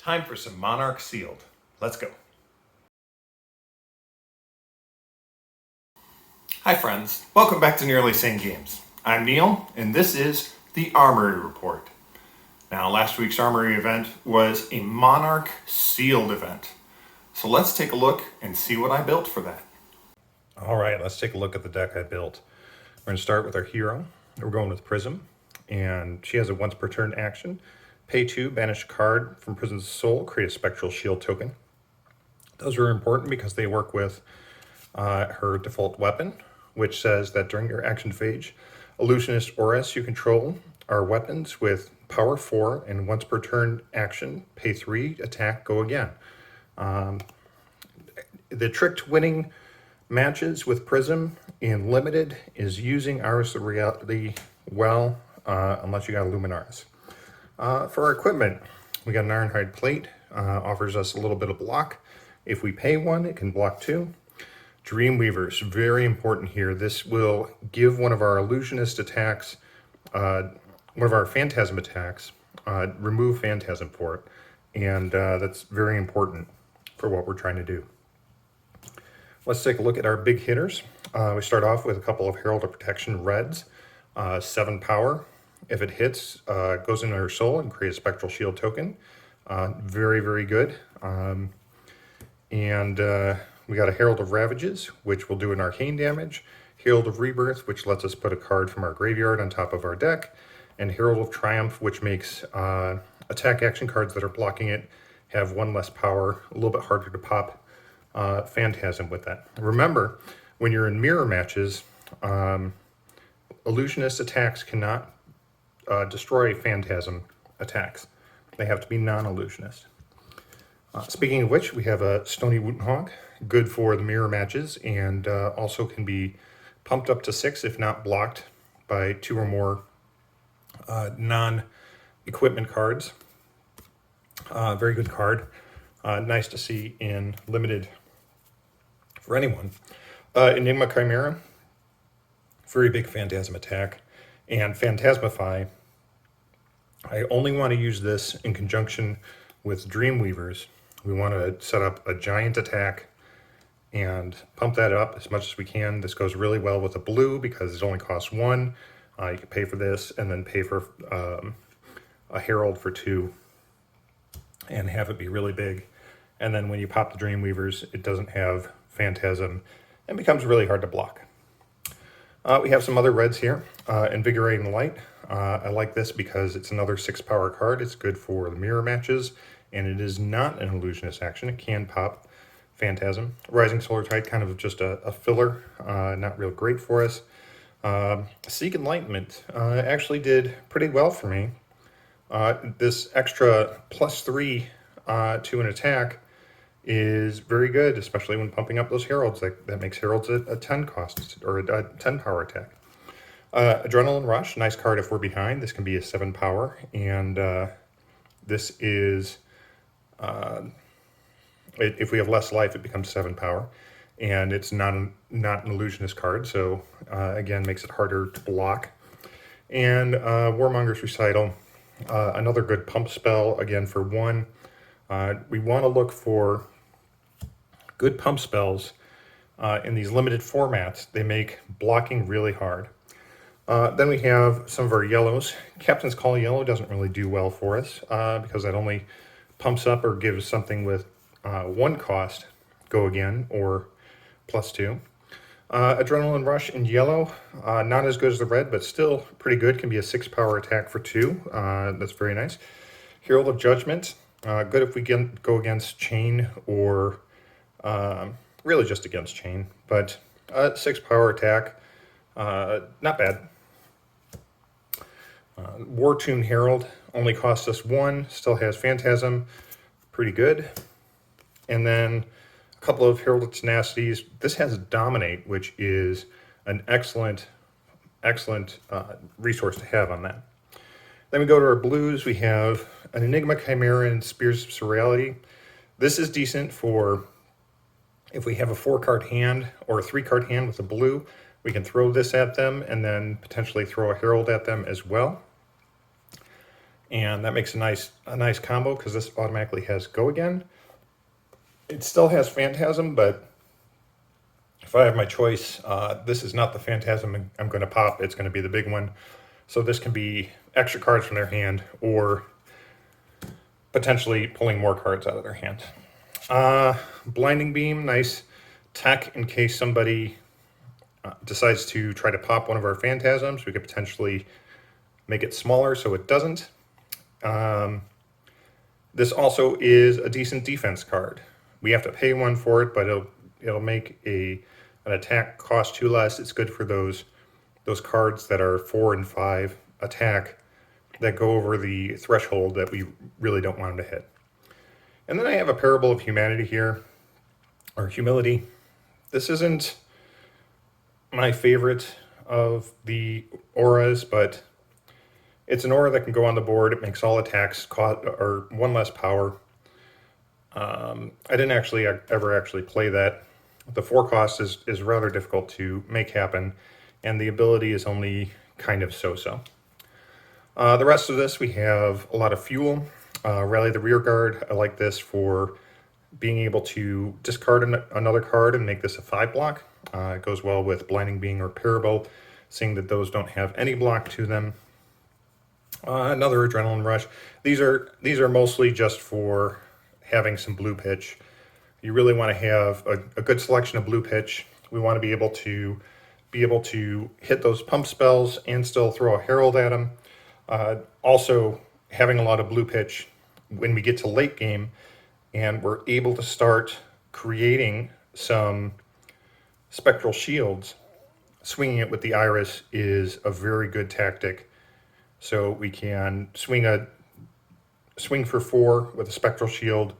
Time for some Monarch Sealed. Let's go. Hi friends, welcome back to Nearly Sane Games. I'm Neil, and this is the Armory Report. Now, last week's Armory event was a Monarch Sealed event. So let's take a look and see what I built for that. All right, let's take a look at the deck I built. We're going to start with our hero. We're going with Prism, and she has a once per turn action. Pay 2, banish a card from Prism's soul, create a spectral shield token. Those are important because they work with her default weapon, which says that during your action phase, illusionist auras you control are weapons with power 4 and once per turn action, pay 3, attack, go again. The trick to winning matches with Prism in Limited is using Iris of Reality well, unless you got Luminaris. For our equipment, we got an Ironhide plate, offers us a little bit of block. If we pay 1, it can block 2. Dreamweavers, very important here. This will give one of our illusionist attacks, one of our phantasm attacks, remove phantasm for it. And that's very important for what we're trying to do. Let's take a look at our big hitters. We start off with a couple of Herald of Protection reds, 7 power. If it hits, goes into her soul and create a spectral shield token. Very, very good. We got a Herald of Ravages, which will do an arcane damage. Herald of Rebirth, which lets us put a card from our graveyard on top of our deck. And Herald of Triumph, which makes attack action cards that are blocking it have 1 less power, a little bit harder to pop Phantasm with that. Remember, when you're in mirror matches, illusionist attacks cannot destroy Phantasm attacks. They have to be non-illusionist. Speaking of which, we have a Stony Wooden Hog, good for the mirror matches, and also can be pumped up to 6 if not blocked by 2 or more non-equipment cards. Very good card. Nice to see in Limited for anyone. Enigma Chimera, very big Phantasm attack. And Phantasmify, I only want to use this in conjunction with Dreamweavers. We want to set up a giant attack and pump that up as much as we can. This goes really well with a blue because it only costs 1. You can pay for this and then pay for a Herald for 2 and have it be really big. And then when you pop the Dreamweavers, it doesn't have Phantasm and becomes really hard to block. We have some other reds here. Invigorating Light. I like this because it's another 6 power card. It's good for the mirror matches, and it is not an illusionist action. It can pop Phantasm. Rising Solar Tide, kind of just a filler, not real great for us. Seek Enlightenment actually did pretty well for me. This extra +3 to an attack is very good, especially when pumping up those Heralds. That makes Heralds a 10 cost, or a 10 power attack. Adrenaline Rush, nice card if we're behind. This can be a 7 power, and this is, if we have less life, it becomes 7 power. And it's not an illusionist card, so again, makes it harder to block. And Warmonger's Recital, another good pump spell, again for 1. We want to look for good pump spells in these limited formats. They make blocking really hard. Then we have some of our yellows. Captain's Call Yellow doesn't really do well for us because that only pumps up or gives something with 1 cost, go again, or +2. Adrenaline Rush in yellow, not as good as the red, but still pretty good. Can be a 6 power attack for 2. That's very nice. Herald of Judgment, good if we go against Chain or really just against Chain, but 6 power attack, not bad. War Tune Herald only costs us 1, still has Phantasm, pretty good. And then a couple of Herald of Tenacities. This has Dominate, which is an excellent resource to have on that. Then we go to our blues. We have an Enigma Chimera and Spears of Surreality. This is decent for if we have a 4-card hand or a 3-card hand with a blue. We can throw this at them and then potentially throw a Herald at them as well. and that makes a nice combo because this automatically has Go Again. It still has Phantasm, but if I have my choice, this is not the Phantasm I'm going to pop. It's going to be the big one. So this can be extra cards from their hand or potentially pulling more cards out of their hand. Blinding Beam, nice tech in case somebody decides to try to pop one of our Phantasms. We could potentially make it smaller so it doesn't. This also is a decent defense card. We have to pay one for it, but it'll make an attack cost 2 less. It's good for those cards that are 4 and 5 attack that go over the threshold that we really don't want them to hit. And then I have a Parable of Humanity here, or Humility. This isn't my favorite of the auras, but it's an aura that can go on the board. It makes all attacks or 1 less power. I didn't ever actually play that. The 4 cost is rather difficult to make happen, and the ability is only kind of so-so. The rest of this, we have a lot of fuel. Rally the Rear Guard. I like this for being able to discard another card and make this a 5 block. It goes well with Blinding Beam or Parable, seeing that those don't have any block to them. Another Adrenaline Rush. These are mostly just for having some blue pitch. You really want to have a good selection of blue pitch. We want to be able to hit those pump spells and still throw a Herald at them. Also, having a lot of blue pitch when we get to late game and we're able to start creating some spectral shields, swinging it with the Iris is a very good tactic. So we can swing for 4 with a spectral shield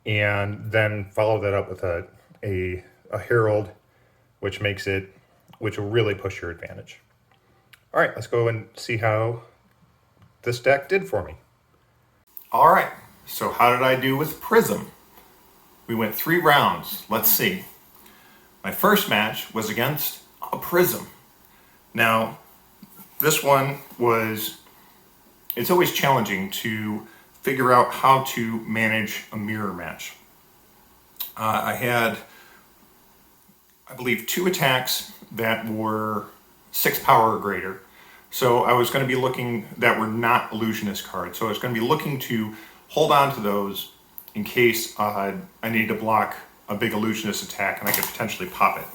and then follow that up with a Herald, which will really push your advantage. All right, let's go and see how this deck did for me. All right, so how did I do with Prism? We went 3 rounds. Let's see. My first match was against a Prism. Now, this one it's always challenging to figure out how to manage a mirror match. I had, I believe, 2 attacks that were 6 power or greater. So I was going to be looking that were not illusionist cards. So I was going to be looking to hold on to those in case I needed to block a big illusionist attack and I could potentially pop it.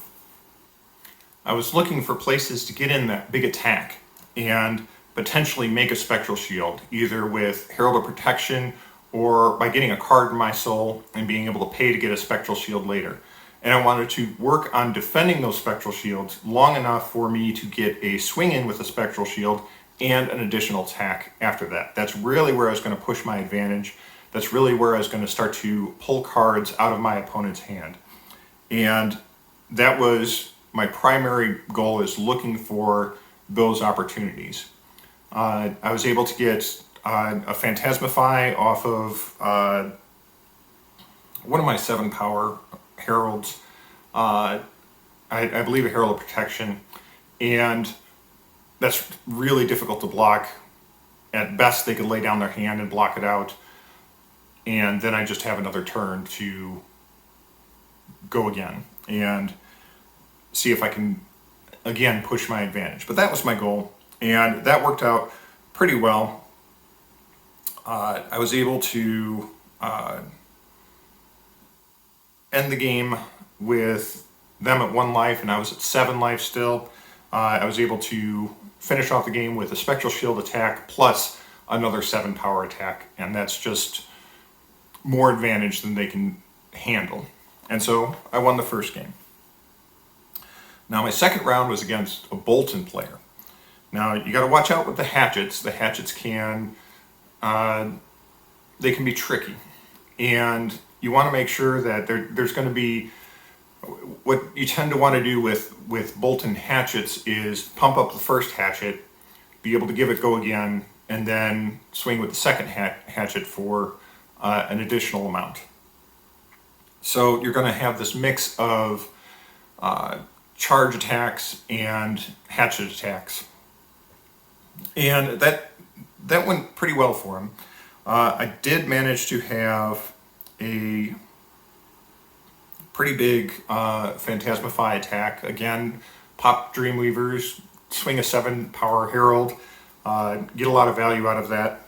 I was looking for places to get in that big attack and potentially make a spectral shield, either with Herald of Protection or by getting a card in my soul and being able to pay to get a spectral shield later. And I wanted to work on defending those spectral shields long enough for me to get a swing in with a spectral shield and an additional attack after that. That's really where I was going to push my advantage. That's really where I was going to start to pull cards out of my opponent's hand. And that was my primary goal, is looking for those opportunities. I was able to get a Phantasmify off of one of my 7 power Heralds, I believe a Herald of Protection, and that's really difficult to block. At best, they could lay down their hand and block it out, and then I just have another turn to go again and see if I can, again, push my advantage. But that was my goal, and that worked out pretty well. I was able to end the game with them at 1 life, and I was at 7 life still. I was able to finish off the game with a Spectral Shield attack plus another 7 power attack, and that's just more advantage than they can handle. And so I won the first game. Now my second round was against a Bolton player. Now you got to watch out with the hatchets. The hatchets can be tricky, and you want to make sure that there's going to be, what you tend to want to do with Bolton hatchets is pump up the first hatchet, be able to give it go again, and then swing with the second hatchet for an additional amount. So you're going to have this mix of charge attacks and hatchet attacks. And that went pretty well for him. I did manage to have a pretty big Phantasmify attack. Again, pop Dreamweavers, swing a 7 power Herald, get a lot of value out of that.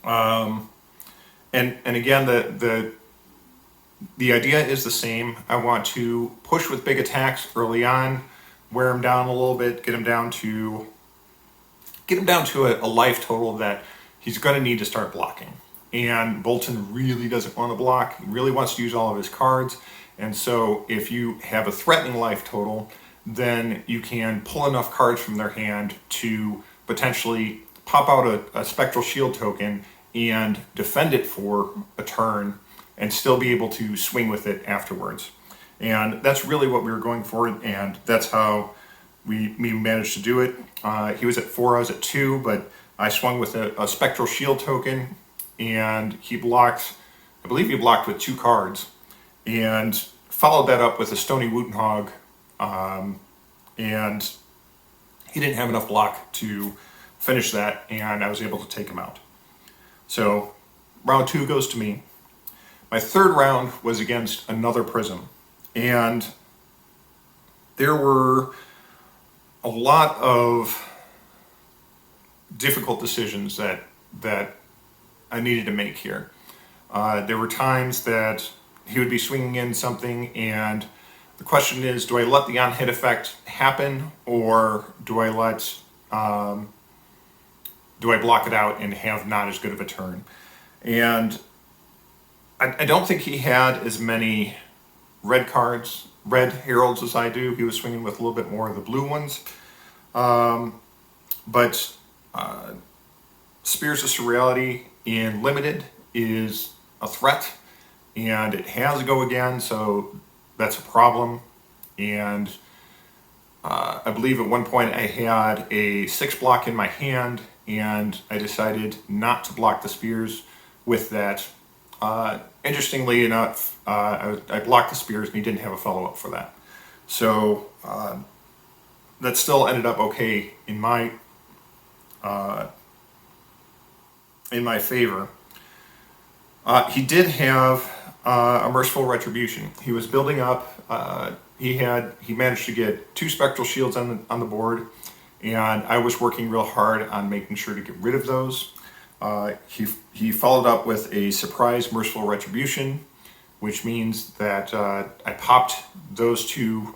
And again, the idea is the same. I want to push with big attacks early on, wear him down a little bit, get him down to a life total that he's going to need to start blocking. And Bolton really doesn't want to block. He really wants to use all of his cards. And so if you have a threatening life total, then you can pull enough cards from their hand to potentially pop out a Spectral Shield token and defend it for a turn and still be able to swing with it afterwards. And that's really what we were going for, and that's how we managed to do it. He was at 4, I was at 2, but I swung with a Spectral Shield token, and he blocked, I believe he blocked with 2 cards, and followed that up with a Stony Wooden Hog, and he didn't have enough block to finish that, and I was able to take him out. So round 2 goes to me. My third round was against another Prism, and there were a lot of difficult decisions that I needed to make here. There were times that he would be swinging in something, and the question is, do I let the on-hit effect happen, or do I block it out and have not as good of a turn? And I don't think he had as many red heralds as I do. He was swinging with a little bit more of the blue ones. But Spears of Surreality in Limited is a threat, and it has Go Again, so that's a problem. And I believe at one point I had a 6 block in my hand, and I decided not to block the Spears with that. Interestingly enough, I blocked the Spears and he didn't have a follow-up for that. So that still ended up okay in my favor. He did have a Merciful Retribution. He was building up. He managed to get 2 Spectral Shields on the board, and I was working real hard on making sure to get rid of those. He followed up with a surprise Merciful Retribution, which means that I popped those two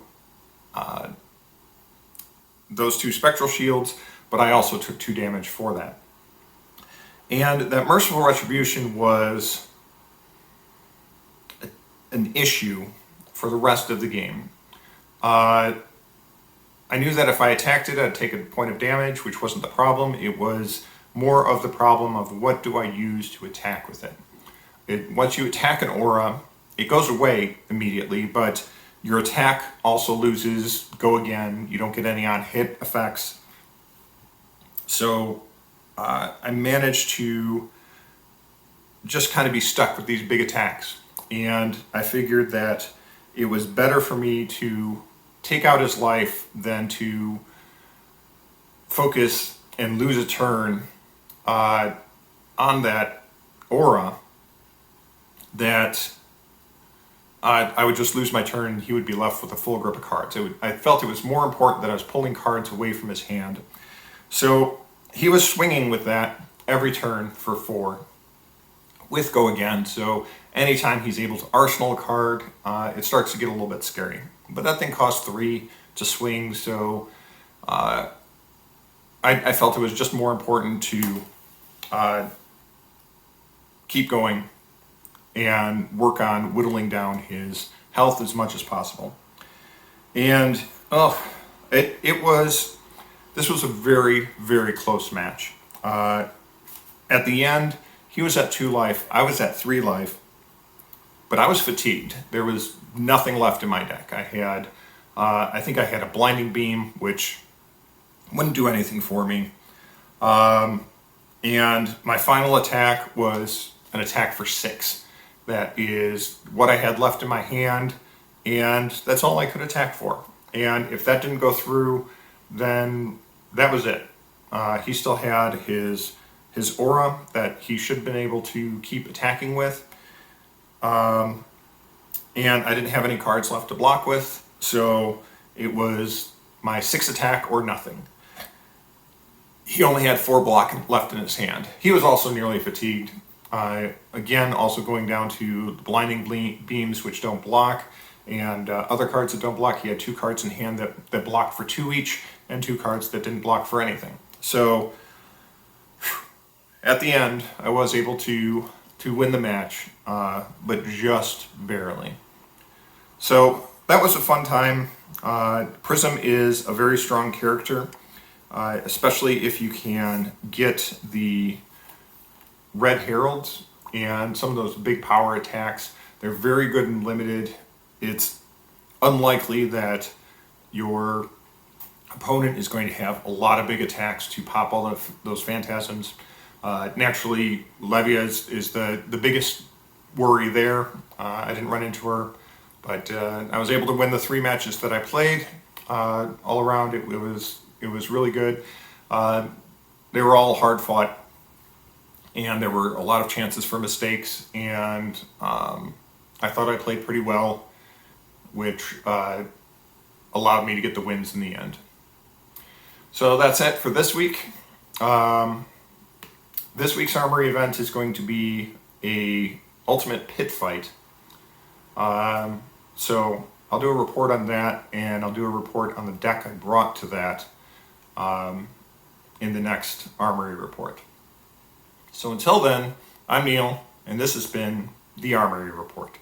Spectral Shields, but I also took 2 damage for that. And that Merciful Retribution was an issue for the rest of the game. I knew that if I attacked it, I'd take a point of damage, which wasn't the problem. It was more of the problem of what do I use to attack with it. Once you attack an aura, it goes away immediately, but your attack also loses Go Again. You don't get any on-hit effects. So I managed to just kind of be stuck with these big attacks. And I figured that it was better for me to take out his life than to focus and lose a turn on that aura, that I would just lose my turn and he would be left with a full grip of cards. I felt it was more important that I was pulling cards away from his hand. So he was swinging with that every turn for 4 with Go Again. So anytime he's able to arsenal a card, it starts to get a little bit scary. But that thing costs 3 to swing, so I felt it was just more important to keep going and work on whittling down his health as much as possible. And this was a very, very close match. At the end, he was at 2 life, I was at 3 life, but I was fatigued. There was nothing left in my deck. I think I had a Blinding Beam, which wouldn't do anything for me. And my final attack was an attack for 6. That is what I had left in my hand, and that's all I could attack for. And if that didn't go through, then that was it. He still had his aura that he should have been able to keep attacking with. And I didn't have any cards left to block with, so it was my 6 attack or nothing. He only had 4 block left in his hand. He was also nearly fatigued. Again, also going down to the blinding beams, which don't block, and other cards that don't block. He had 2 cards in hand that blocked for 2 each, and 2 cards that didn't block for anything. So at the end, I was able to win the match, but just barely. So that was a fun time. Prism is a very strong character, especially if you can get the Red Heralds and some of those big power attacks. They're very good and limited. It's unlikely that your opponent is going to have a lot of big attacks to pop all of those phantasms. Naturally, Levia is the biggest worry there. I didn't run into her, but I was able to win the 3 matches that I played. All around, it was really good. They were all hard fought, and there were a lot of chances for mistakes, and I thought I played pretty well, which allowed me to get the wins in the end. So that's it for this week. This week's Armory event is going to be a ultimate pit fight. So I'll do a report on that, and I'll do a report on the deck I brought to that in the next Armory report. So until then, I'm Neil, and this has been the Armory Report.